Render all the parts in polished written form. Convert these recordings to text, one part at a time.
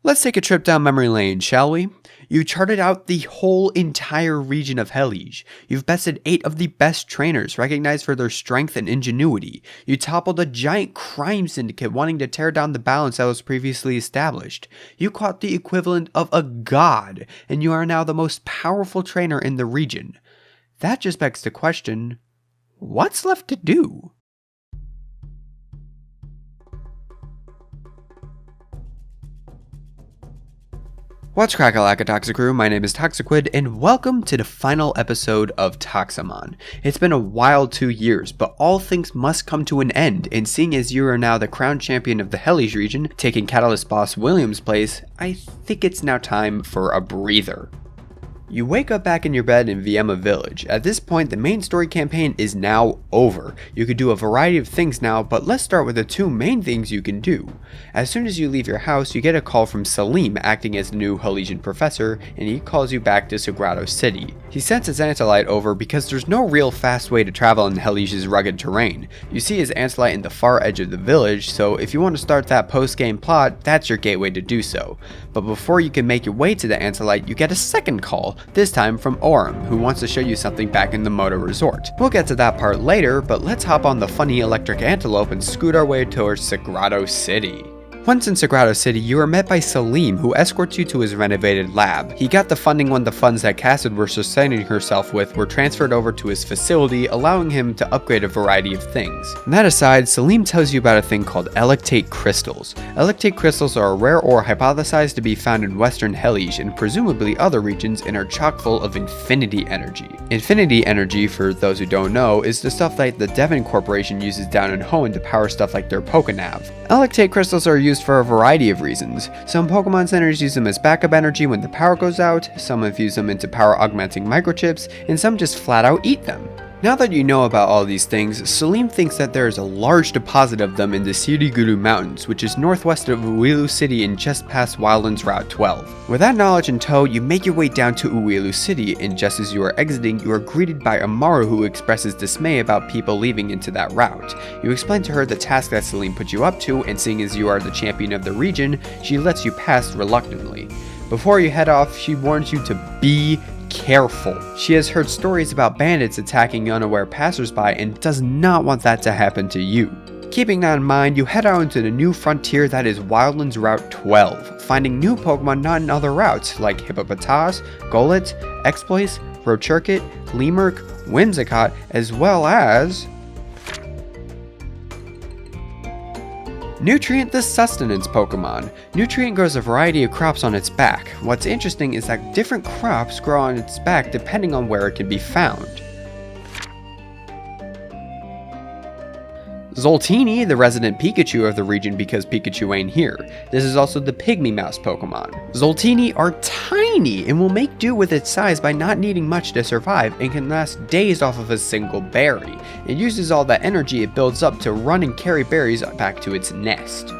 Let's take a trip down memory lane, shall we? You charted out the whole entire region of Heilige. You've bested 8 of the best trainers, recognized for their strength and ingenuity. You toppled a giant crime syndicate wanting to tear down the balance that was previously established. You caught the equivalent of a god, and you are now the most powerful trainer in the region. That just begs the question, what's left to do? What's crack-a-lack-a Toxic Crew? My name is Toxiquid, and welcome to the final episode of Toximon. It's been a wild 2 years, but all things must come to an end, and seeing as you are now the crown champion of the Heilige Region, taking Catalyst boss William's place, I think it's now time for a breather. You wake up back in your bed in Vienna Village. At this point, the main story campaign is now over. You could do a variety of things now, but let's start with the 2 main things you can do. As soon as you leave your house, you get a call from Salim, acting as the new Hellesian professor, and he calls you back to Sagrado City. He sends his Antolite over because there's no real fast way to travel in Helige's rugged terrain. You see his Antolite in the far edge of the village, so if you want to start that post-game plot, that's your gateway to do so. But before you can make your way to the Antolite, you get a second call, this time from Orem, who wants to show you something back in the Moto Resort. We'll get to that part later, but let's hop on the funny electric antelope and scoot our way towards Sagrado City. Once in Sagrado City, you are met by Salim, who escorts you to his renovated lab. He got the funding when the funds that Cassid was sustaining herself with were transferred over to his facility, allowing him to upgrade a variety of things. And that aside, Salim tells you about a thing called Electate Crystals. Electate Crystals are a rare ore hypothesized to be found in Western Heilige and presumably other regions and are chock full of infinity energy. Infinity energy, for those who don't know, is the stuff that the Devon Corporation uses down in Hoenn to power stuff like their Pokenav. Electate Crystals are used for a variety of reasons. Some Pokemon centers use them as backup energy when the power goes out, some infuse them into power augmenting microchips, and some just flat out eat them. Now that you know about all these things, Salim thinks that there is a large deposit of them in the Siriguru Mountains, which is northwest of Uwilu City and just past Wildlands Route 12. With that knowledge in tow, you make your way down to Uwilu City, and just as you are exiting, you are greeted by Amaru, who expresses dismay about people leaving into that route. You explain to her the task that Salim put you up to, and seeing as you are the champion of the region, she lets you pass reluctantly. Before you head off, she warns you to be careful. She has heard stories about bandits attacking unaware passersby and does not want that to happen to you. Keeping that in mind, you head out into the new frontier that is Wildlands Route 12, finding new Pokemon not in other routes like Hippopotas, Golett, Exploits, Rochurkit, Lemurk, Whimsicott, as well as Nutrient the Sustenance Pokemon. Nutrient grows a variety of crops on its back. What's interesting is that different crops grow on its back depending on where it can be found. Zoltini, the resident Pikachu of the region because Pikachu ain't here. This is also the Pygmy Mouse Pokemon. Zoltini are tiny and will make do with its size by not needing much to survive and can last days off of a single berry. It uses all that energy it builds up to run and carry berries back to its nest.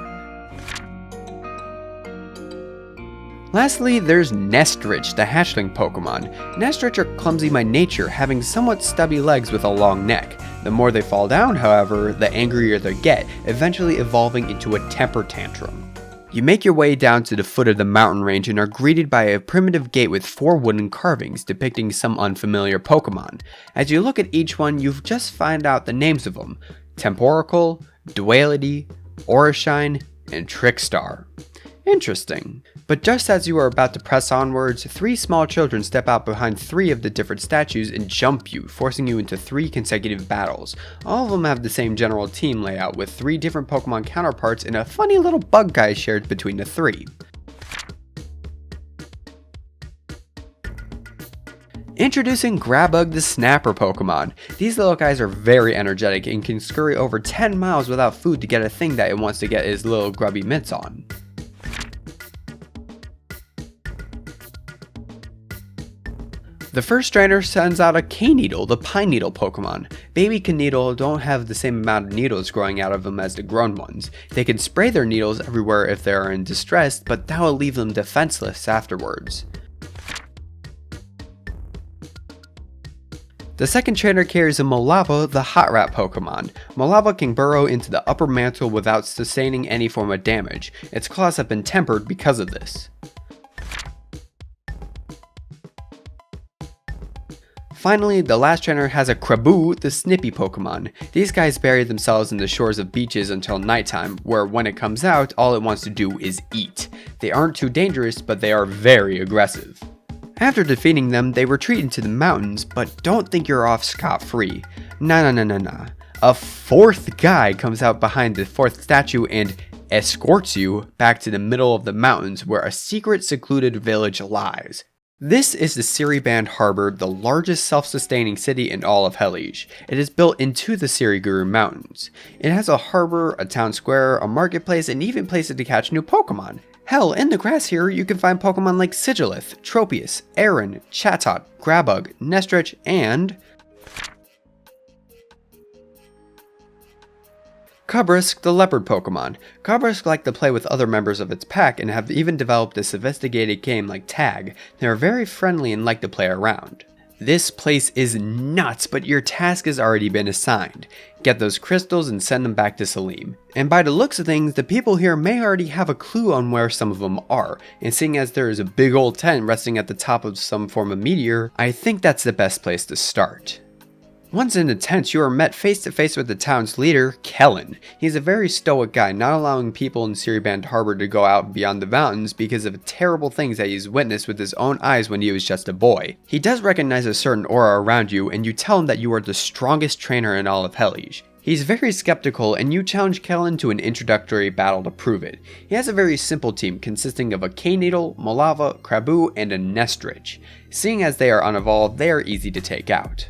Lastly, there's Nestrich, the hatchling Pokemon. Nestrich are clumsy by nature, having somewhat stubby legs with a long neck. The more they fall down, however, the angrier they get, eventually evolving into a temper tantrum. You make your way down to the foot of the mountain range and are greeted by a primitive gate with 4 wooden carvings depicting some unfamiliar Pokemon. As you look at each one, you've just found out the names of them: Temporical, Duality, Orishine, and Trickstar. Interesting. But just as you are about to press onwards, 3 small children step out behind 3 of the different statues and jump you, forcing you into 3 consecutive battles. All of them have the same general team layout with 3 different Pokemon counterparts and a funny little bug guy shared between the 3. Introducing Grabug the Snapper Pokemon. These little guys are very energetic and can scurry over 10 miles without food to get a thing that it wants to get its little grubby mitts on. The first trainer sends out a K-Needle, the Pine Needle Pokemon. Baby K-Needle don't have the same amount of needles growing out of them as the grown ones. They can spray their needles everywhere if they are in distress, but that will leave them defenseless afterwards. The second trainer carries a Molava, the Hot Rat Pokemon. Molava can burrow into the upper mantle without sustaining any form of damage. Its claws have been tempered because of this. Finally, the last trainer has a Krabu, the Snippy Pokemon. These guys bury themselves in the shores of beaches until nighttime, where when it comes out, all it wants to do is eat. They aren't too dangerous, but they are very aggressive. After defeating them, they retreat into the mountains, but don't think you're off scot-free. Nah. A fourth guy comes out behind the fourth statue and escorts you back to the middle of the mountains where a secret secluded village lies. This is the Siriband Harbor, the largest self-sustaining city in all of Heilige. It is built into the Siriguru Mountains. It has a harbor, a town square, a marketplace, and even places to catch new Pokemon. Hell, in the grass here, you can find Pokemon like Sigilith, Tropius, Aron, Chatot, Grabug, Nestrich, and Kabrisk, the leopard Pokemon. Kabrisk like to play with other members of its pack and have even developed a sophisticated game like Tag. They are very friendly and like to play around. This place is nuts, but your task has already been assigned. Get those crystals and send them back to Salim. And by the looks of things, the people here may already have a clue on where some of them are, and seeing as there is a big old tent resting at the top of some form of meteor, I think that's the best place to start. Once in the tent, you are met face to face with the town's leader, Kellen. He's a very stoic guy, not allowing people in Siriband Harbor to go out beyond the mountains because of terrible things that he's witnessed with his own eyes when he was just a boy. He does recognize a certain aura around you, and you tell him that you are the strongest trainer in all of Heilige. He's very skeptical, and you challenge Kellen to an introductory battle to prove it. He has a very simple team consisting of a K-Needle, Molava, Krabu, and a Nestrich. Seeing as they are unevolved, they are easy to take out.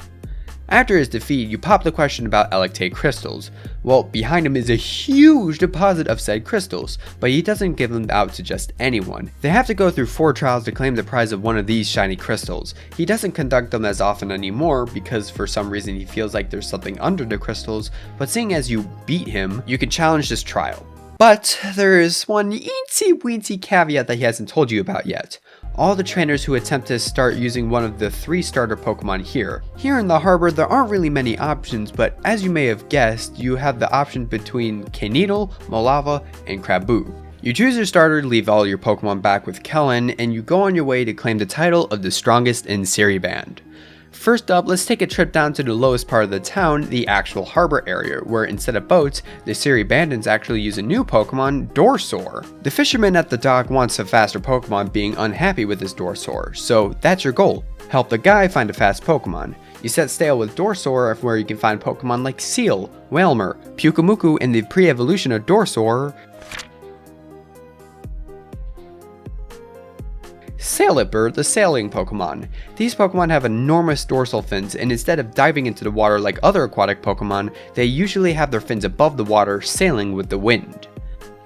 After his defeat, you pop the question about Electate crystals. Well, behind him is a huge deposit of said crystals, but he doesn't give them out to just anyone. They have to go through 4 trials to claim the prize of one of these shiny crystals. He doesn't conduct them as often anymore because for some reason he feels like there's something under the crystals, but seeing as you beat him, you can challenge this trial. But there is one eensy weensy caveat that he hasn't told you about yet. All the trainers who attempt to start using one of the 3 starter Pokemon here. Here in the harbor there aren't really many options, but as you may have guessed, you have the option between K-Needle, Molava, and Krabu. You choose your starter to leave all your Pokemon back with Kellen, and you go on your way to claim the title of the strongest in Siriband. First up, let's take a trip down to the lowest part of the town, the actual harbor area, where instead of boats, the Siribandans actually use a new Pokemon, Dorsaur. The fisherman at the dock wants a faster Pokemon, being unhappy with his Dorsaur, so that's your goal. Help the guy find a fast Pokemon. You set sail with Dorsaur, where you can find Pokemon like Seal, Wailmer, Pyukumuku, and the pre-evolution of Dorsaur, Sailipper, the sailing Pokemon. These Pokemon have enormous dorsal fins, and instead of diving into the water like other aquatic Pokemon, they usually have their fins above the water, sailing with the wind.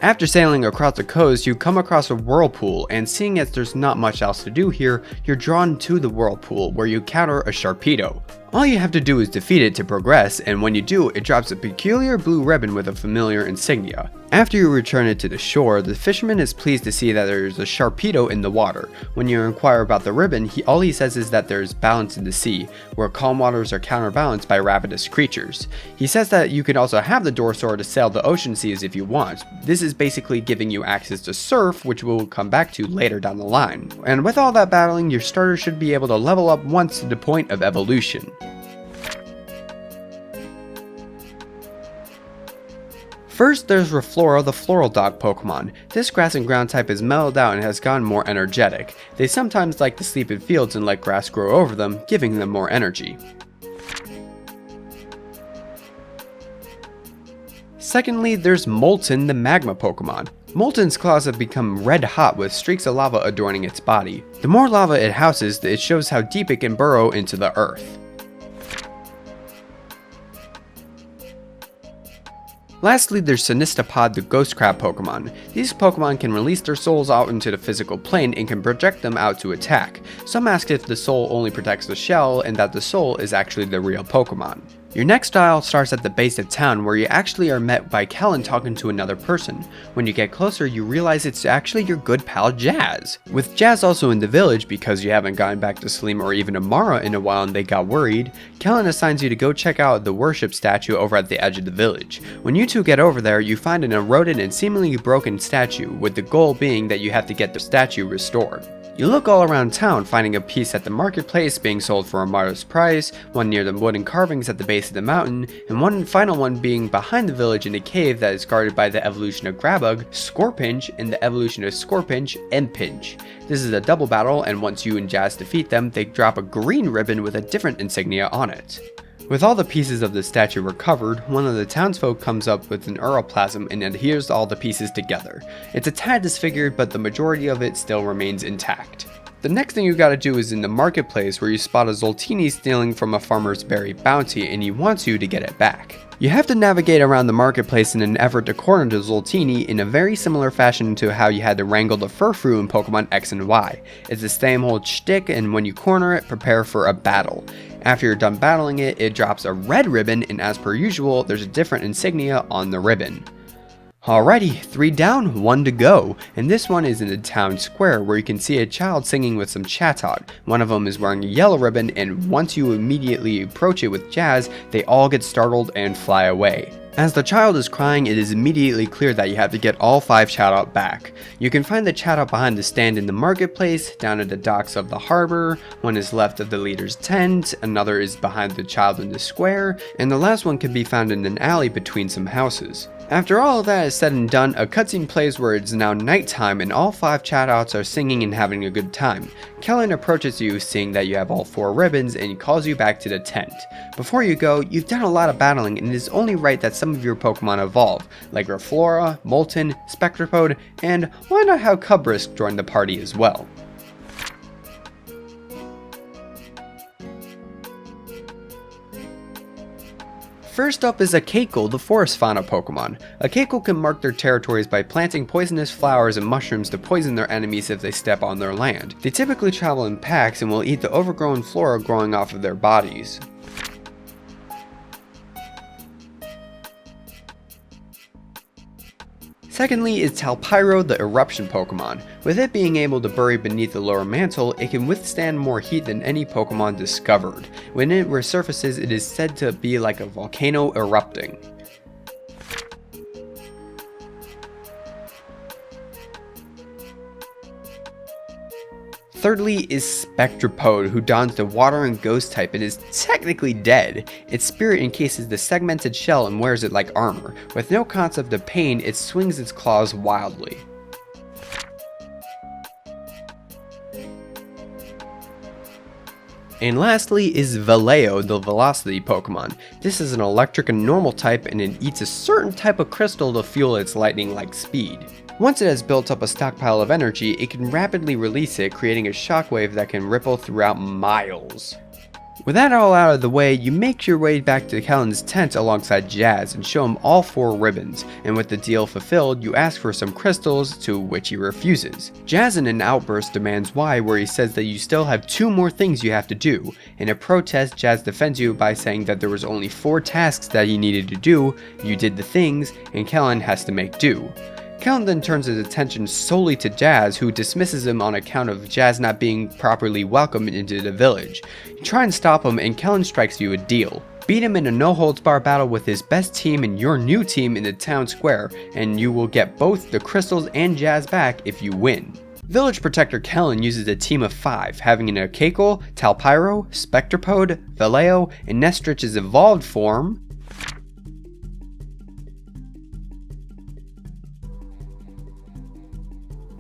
After sailing across the coast, you come across a Whirlpool, and seeing as there's not much else to do here, you're drawn to the Whirlpool, where you counter a Sharpedo. All you have to do is defeat it to progress, and when you do, it drops a peculiar blue ribbon with a familiar insignia. After you return it to the shore, the fisherman is pleased to see that there is a Sharpedo in the water. When you inquire about the ribbon, all he says is that there is balance in the sea, where calm waters are counterbalanced by ravenous creatures. He says that you can also have the Dorsaur to sail the ocean seas if you want. This is basically giving you access to surf, which we'll come back to later down the line. And with all that battling, your starter should be able to level up once to the point of evolution. First, there's Raflora, the Floral Dog Pokemon. This grass and ground type is mellowed out and has gotten more energetic. They sometimes like to sleep in fields and let grass grow over them, giving them more energy. Secondly, there's Molten, the Magma Pokemon. Molten's claws have become red hot with streaks of lava adorning its body. The more lava it houses, it shows how deep it can burrow into the earth. Lastly, there's Sinistapod, the Ghost Crab Pokemon. These Pokemon can release their souls out into the physical plane and can project them out to attack. Some ask if the soul only protects the shell and that the soul is actually the real Pokemon. Your next style starts at the base of town, where you actually are met by Caicle talking to another person. When you get closer, you realize it's actually your good pal Jazz. With Jazz also in the village, because you haven't gotten back to Salim or even Amara in a while and they got worried, Caicle assigns you to go check out the worship statue over at the edge of the village. When you two get over there, you find an eroded and seemingly broken statue, with the goal being that you have to get the statue restored. You look all around town, finding a piece at the marketplace being sold for a modest price, one near the wooden carvings at the base of the mountain, and one final one being behind the village in a cave that is guarded by the evolution of Grabug, Scorpinch, and the evolution of Scorpinch, Impinch. This is a double battle, and once you and Jazz defeat them, they drop a green ribbon with a different insignia on it. With all the pieces of the statue recovered, one of the townsfolk comes up with an uroplasm and adheres all the pieces together. It's a tad disfigured, but the majority of it still remains intact. The next thing you gotta do is in the marketplace, where you spot a Zoltini stealing from a farmer's berry bounty and he wants you to get it back. You have to navigate around the marketplace in an effort to corner the Zoltini in a very similar fashion to how you had to wrangle the Furfrou in Pokemon X and Y. It's the same whole shtick, and when you corner it, prepare for a battle. After you're done battling it, it drops a red ribbon, and as per usual, there's a different insignia on the ribbon. Alrighty, 3 down, 1 to go, and this one is in the town square, where you can see a child singing with some Chatot. One of them is wearing a yellow ribbon, and once you immediately approach it with Jazz, they all get startled and fly away. As the child is crying, it is immediately clear that you have to get all 5 Chatot back. You can find the Chatot behind the stand in the marketplace, down at the docks of the harbor, one is left of the leader's tent, another is behind the child in the square, and the last one can be found in an alley between some houses. After all of that is said and done, a cutscene plays where it's now nighttime and all 5 Chatots are singing and having a good time. Caicle approaches you, seeing that you have all 4 ribbons, and calls you back to the tent. Before you go, you've done a lot of battling, and it is only right that some of your Pokemon evolve, like Raflora, Molten, Spectropode, and why not have Cubrisk join the party as well. First up is a Caicle, the forest fauna Pokemon. A Caicle can mark their territories by planting poisonous flowers and mushrooms to poison their enemies if they step on their land. They typically travel in packs and will eat the overgrown flora growing off of their bodies. Secondly is Talpyro, the eruption Pokemon. With it being able to bury beneath the lower mantle, it can withstand more heat than any Pokemon discovered. When it resurfaces, it is said to be like a volcano erupting. Thirdly is Spectropode, who dons the water and ghost type and is technically dead. Its spirit encases the segmented shell and wears it like armor. With no concept of pain, it swings its claws wildly. And lastly is Vallejo, the velocity Pokemon. This is an electric and normal type, and it eats a certain type of crystal to fuel its lightning-like speed. Once it has built up a stockpile of energy, it can rapidly release it, creating a shockwave that can ripple throughout miles. With that all out of the way, you make your way back to Caicle's tent alongside Jazz and show him all 4 ribbons, and with the deal fulfilled, you ask for some crystals, to which he refuses. Jazz in an outburst demands why, where he says that you still have 2 more things you have to do. In a protest, Jazz defends you by saying that there was only 4 tasks that he needed to do, you did the things, and Caicle has to make do. Caicle then turns his attention solely to Jazz, who dismisses him on account of Jazz not being properly welcomed into the village. You try and stop him, and Caicle strikes you a deal. Beat him in a no-holds-barred battle with his best team and your new team in the town square, and you will get both the crystals and Jazz back if you win. Village Protector Caicle uses a team of 5, having in a Caicle, Talpyro, Spectropode, Vallejo, and Nestrich's evolved form,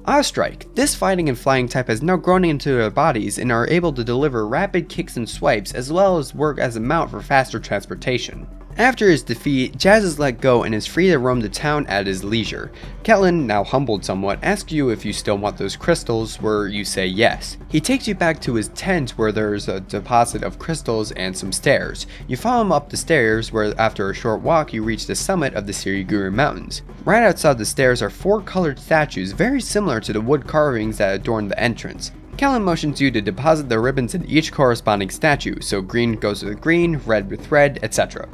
Ostrike. This fighting and flying type has now grown into their bodies and are able to deliver rapid kicks and swipes, as well as work as a mount for faster transportation. After his defeat, Jazz is let go and is free to roam the town at his leisure. Caicle, now humbled somewhat, asks you if you still want those crystals, where you say yes. He takes you back to his tent, where there's a deposit of crystals and some stairs. You follow him up the stairs, where after a short walk you reach the summit of the Siriguru Mountains. Right outside the stairs are 4 colored statues very similar to the wood carvings that adorn the entrance. Caicle motions you to deposit the ribbons in each corresponding statue, so green goes with green, red with red, etc.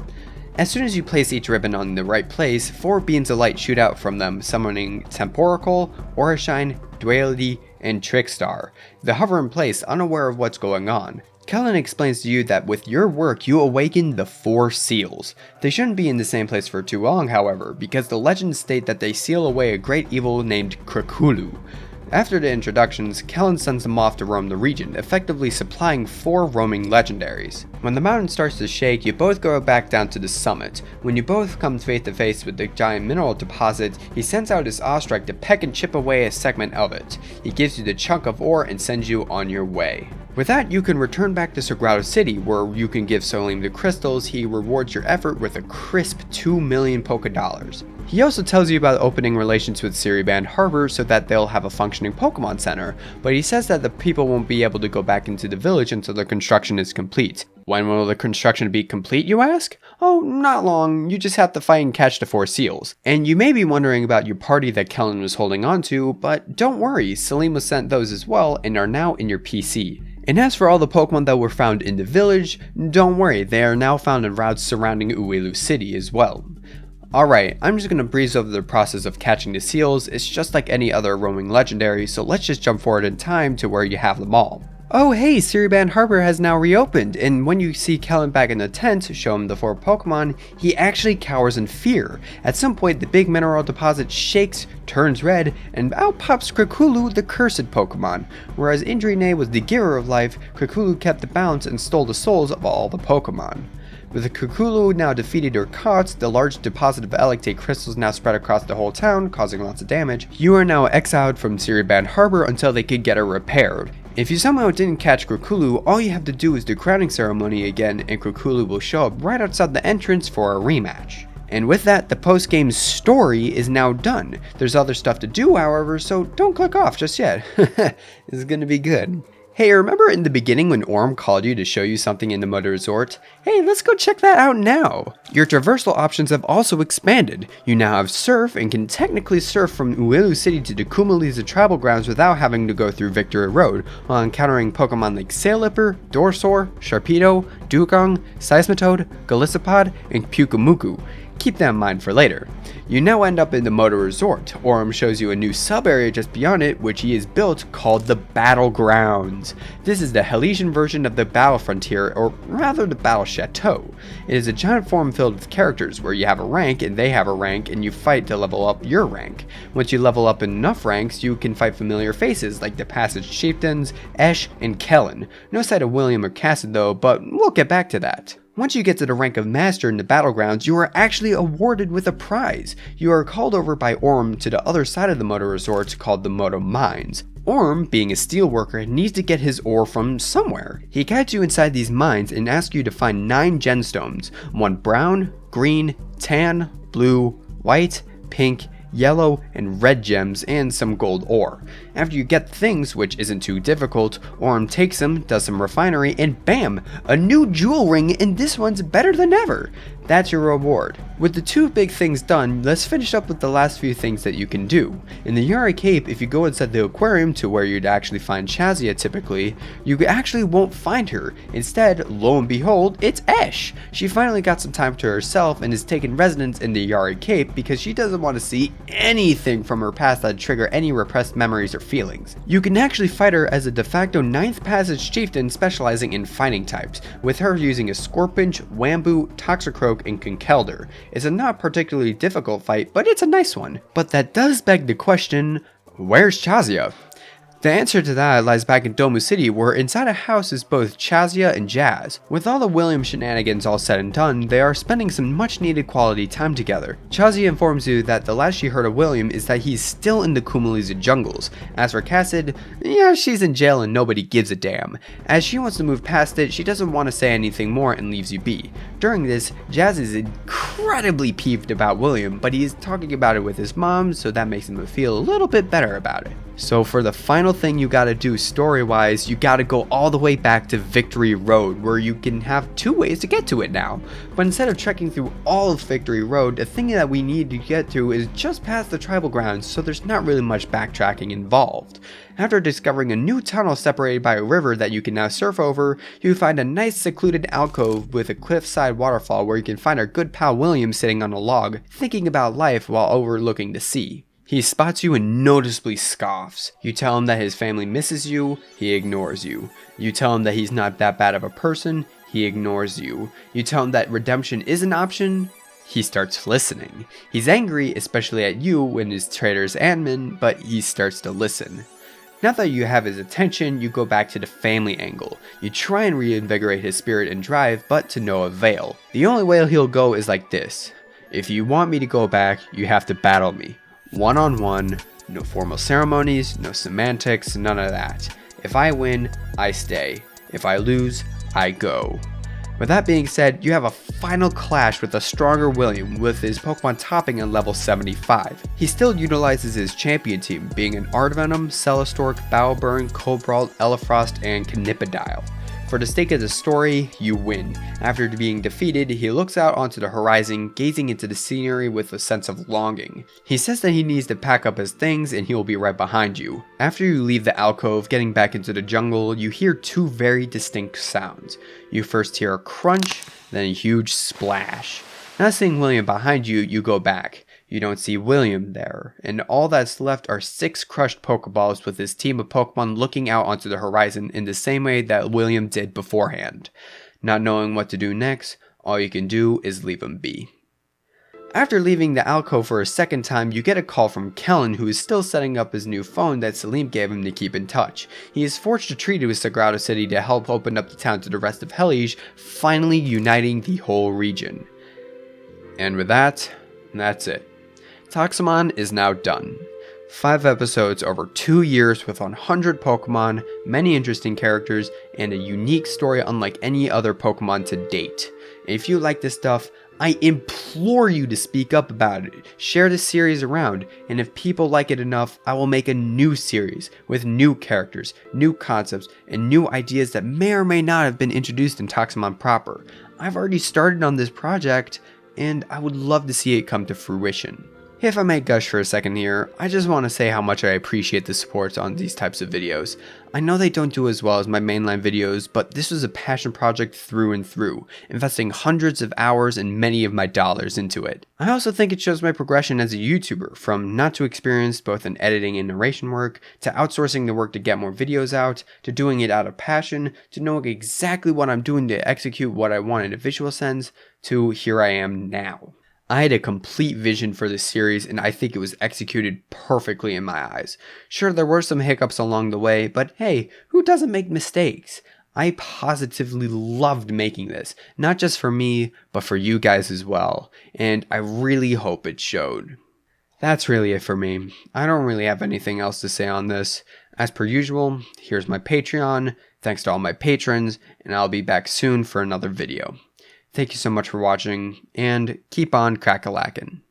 As soon as you place each ribbon on the right place, 4 beams of light shoot out from them, summoning Temporical, Aurashine, Duality, and Trickstar. They hover in place, unaware of what's going on. Caicle explains to you that with your work, you awaken the 4 seals. They shouldn't be in the same place for too long, however, because the legends state that they seal away a great evil named Caicle. After the introductions, Caicle sends them off to roam the region, effectively supplying 4 roaming legendaries. When the mountain starts to shake, you both go back down to the summit. When you both come face to face with the giant mineral deposit, he sends out his Ostrike to peck and chip away a segment of it. He gives you the chunk of ore and sends you on your way. With that, you can return back to Sagrado City, where you can give Salim the crystals. He rewards your effort with a crisp 2 million polka dollars. He also tells you about opening relations with Siriband Harbor so that they'll have a functioning Pokemon Center, but he says that the people won't be able to go back into the village until the construction is complete. When will the construction be complete, you ask? Oh, not long, you just have to fight and catch the 4 seals. And you may be wondering about your party that Caicle was holding on to, but don't worry, Salim was sent those as well and are now in your PC. And as for all the Pokemon that were found in the village, don't worry, they are now found in routes surrounding Uelu City as well. Alright, I'm just going to breeze over the process of catching the seals. It's just like any other roaming legendary, so let's just jump forward in time to where you have them all. Oh hey, Siriband Harbor has now reopened, and when you see Caicle back in the tent, show him the 4 Pokemon, he actually cowers in fear. At some point, the big mineral deposit shakes, turns red, and out pops Caicle, the cursed Pokemon. Whereas Indrine was the giver of life, Caicle kept the balance and stole the souls of all the Pokemon. With the Caicle now defeated or caught, the large deposit of Electate crystals now spread across the whole town, causing lots of damage. You are now exiled from Siriband Harbor until they could get it repaired. If you somehow didn't catch Caicle, all you have to do is the crowning ceremony again, and Caicle will show up right outside the entrance for a rematch. And with that, the post-game story is now done. There's other stuff to do, however, so don't click off just yet. This is gonna be good. Hey, remember in the beginning when Orm called you to show you something in the Moto Resort? Hey, let's go check that out now! Your traversal options have also expanded. You now have Surf and can technically surf from Uelu City to the Kumaliza Tribal Grounds without having to go through Victory Road, while encountering Pokemon like Sailipper, Dorsor, Sharpedo, Dugong, Seismitoad, Golisopod, and Pyukumuku. Keep that in mind for later. You now end up in the Moto Resort. Orm shows you a new sub-area just beyond it, which he has built called the Battlegrounds. This is the Heilige version of the Battle Frontier, or rather the Battle Chateau. It is a giant forum filled with characters where you have a rank and they have a rank and you fight to level up your rank. Once you level up enough ranks, you can fight familiar faces like the Passage Chieftains, Esh, and Kellen. No sight of William or Cassid though, but we'll get back to that. Once you get to the rank of Master in the Battlegrounds, you are actually awarded with a prize. You are called over by Orm to the other side of the Moto Resort called the Moto Mines. Orm, being a steelworker, needs to get his ore from somewhere. He guides you inside these mines and asks you to find 9 gemstones, 1 brown, green, tan, blue, white, pink, yellow, and red gems, and some gold ore. After you get things, which isn't too difficult, Orm takes them, does some refinery, and bam! A new jewel ring, and this one's better than ever! That's your reward. With the 2 big things done, let's finish up with the last few things that you can do. In the Yari Cape, if you go inside the aquarium to where you'd actually find Chazia typically, you actually won't find her. Instead, lo and behold, it's Esh! She finally got some time to herself and has taken residence in the Yari Cape because she doesn't want to see anything from her past that trigger any repressed memories or feelings. You can actually fight her as a de facto 9th Passage Chieftain specializing in fighting types, with her using a Scorpinch, Wambu, Toxicroak, and Conkeldurr. It's a not particularly difficult fight, but it's a nice one. But that does beg the question, where's Chazia? The answer to that lies back in Domu City, where inside a house is both Chazia and Jazz. With all the William shenanigans all said and done, they are spending some much needed quality time together. Chazia informs you that the last she heard of William is that he's still in the Kumaliza jungles. As for Cassid, yeah, she's in jail and nobody gives a damn. As she wants to move past it, she doesn't want to say anything more and leaves you be. During this, Jazz is incredibly peeved about William, but he is talking about it with his mom, so that makes him feel a little bit better about it. So for the final thing you gotta do story-wise, you gotta go all the way back to Victory Road, where you can have 2 ways to get to it now. But instead of trekking through all of Victory Road, the thing that we need to get to is just past the tribal grounds, so there's not really much backtracking involved. After discovering a new tunnel separated by a river that you can now surf over, you find a nice secluded alcove with a cliffside waterfall where you can find our good pal William sitting on a log, thinking about life while overlooking the sea. He spots you and noticeably scoffs. You tell him that his family misses you, he ignores you. You tell him that he's not that bad of a person, he ignores you. You tell him that redemption is an option, he starts listening. He's angry, especially at you and his traitor's admin, but he starts to listen. Now that you have his attention, you go back to the family angle. You try and reinvigorate his spirit and drive, but to no avail. The only way he'll go is like this. If you want me to go back, you have to battle me. One-on-one, no formal ceremonies, no semantics, none of that. If I win, I stay. If I lose, I go. With that being said, you have a final clash with a stronger William with his Pokemon topping at level 75. He still utilizes his champion team, being an Artivenom, Celestork, Bowburn, Cobalt, Elefrost, and Cannipodile. For the sake of the story, you win. After being defeated, he looks out onto the horizon, gazing into the scenery with a sense of longing. He says that he needs to pack up his things and he will be right behind you. After you leave the alcove, getting back into the jungle, you hear 2 very distinct sounds. You first hear a crunch, then a huge splash. Not seeing William behind you, you go back. You don't see William there, and all that's left are 6 crushed Pokeballs with his team of Pokemon looking out onto the horizon in the same way that William did beforehand. Not knowing what to do next, all you can do is leave him be. After leaving the alcove for a second time, you get a call from Kellen, who is still setting up his new phone that Salim gave him to keep in touch. He has forged a treaty with Sagrado City to help open up the town to the rest of Heilige, finally uniting the whole region. And with that, that's it. Toximon is now done. 5 episodes over 2 years with 100 Pokemon, many interesting characters, and a unique story unlike any other Pokemon to date. If you like this stuff, I implore you to speak up about it. Share this series around, and if people like it enough, I will make a new series with new characters, new concepts, and new ideas that may or may not have been introduced in Toximon proper. I've already started on this project, and I would love to see it come to fruition. If I may gush for a second here, I just want to say how much I appreciate the support on these types of videos. I know they don't do as well as my mainline videos, but this was a passion project through and through, investing hundreds of hours and many of my dollars into it. I also think it shows my progression as a YouTuber, from not too experienced both in editing and narration work, to outsourcing the work to get more videos out, to doing it out of passion, to knowing exactly what I'm doing to execute what I want in a visual sense, to here I am now. I had a complete vision for this series and I think it was executed perfectly in my eyes. Sure, there were some hiccups along the way, but hey, who doesn't make mistakes? I positively loved making this, not just for me, but for you guys as well, and I really hope it showed. That's really it for me. I don't really have anything else to say on this. As per usual, here's my Patreon, thanks to all my patrons, and I'll be back soon for another video. Thank you so much for watching, and keep on crack-a-lackin'.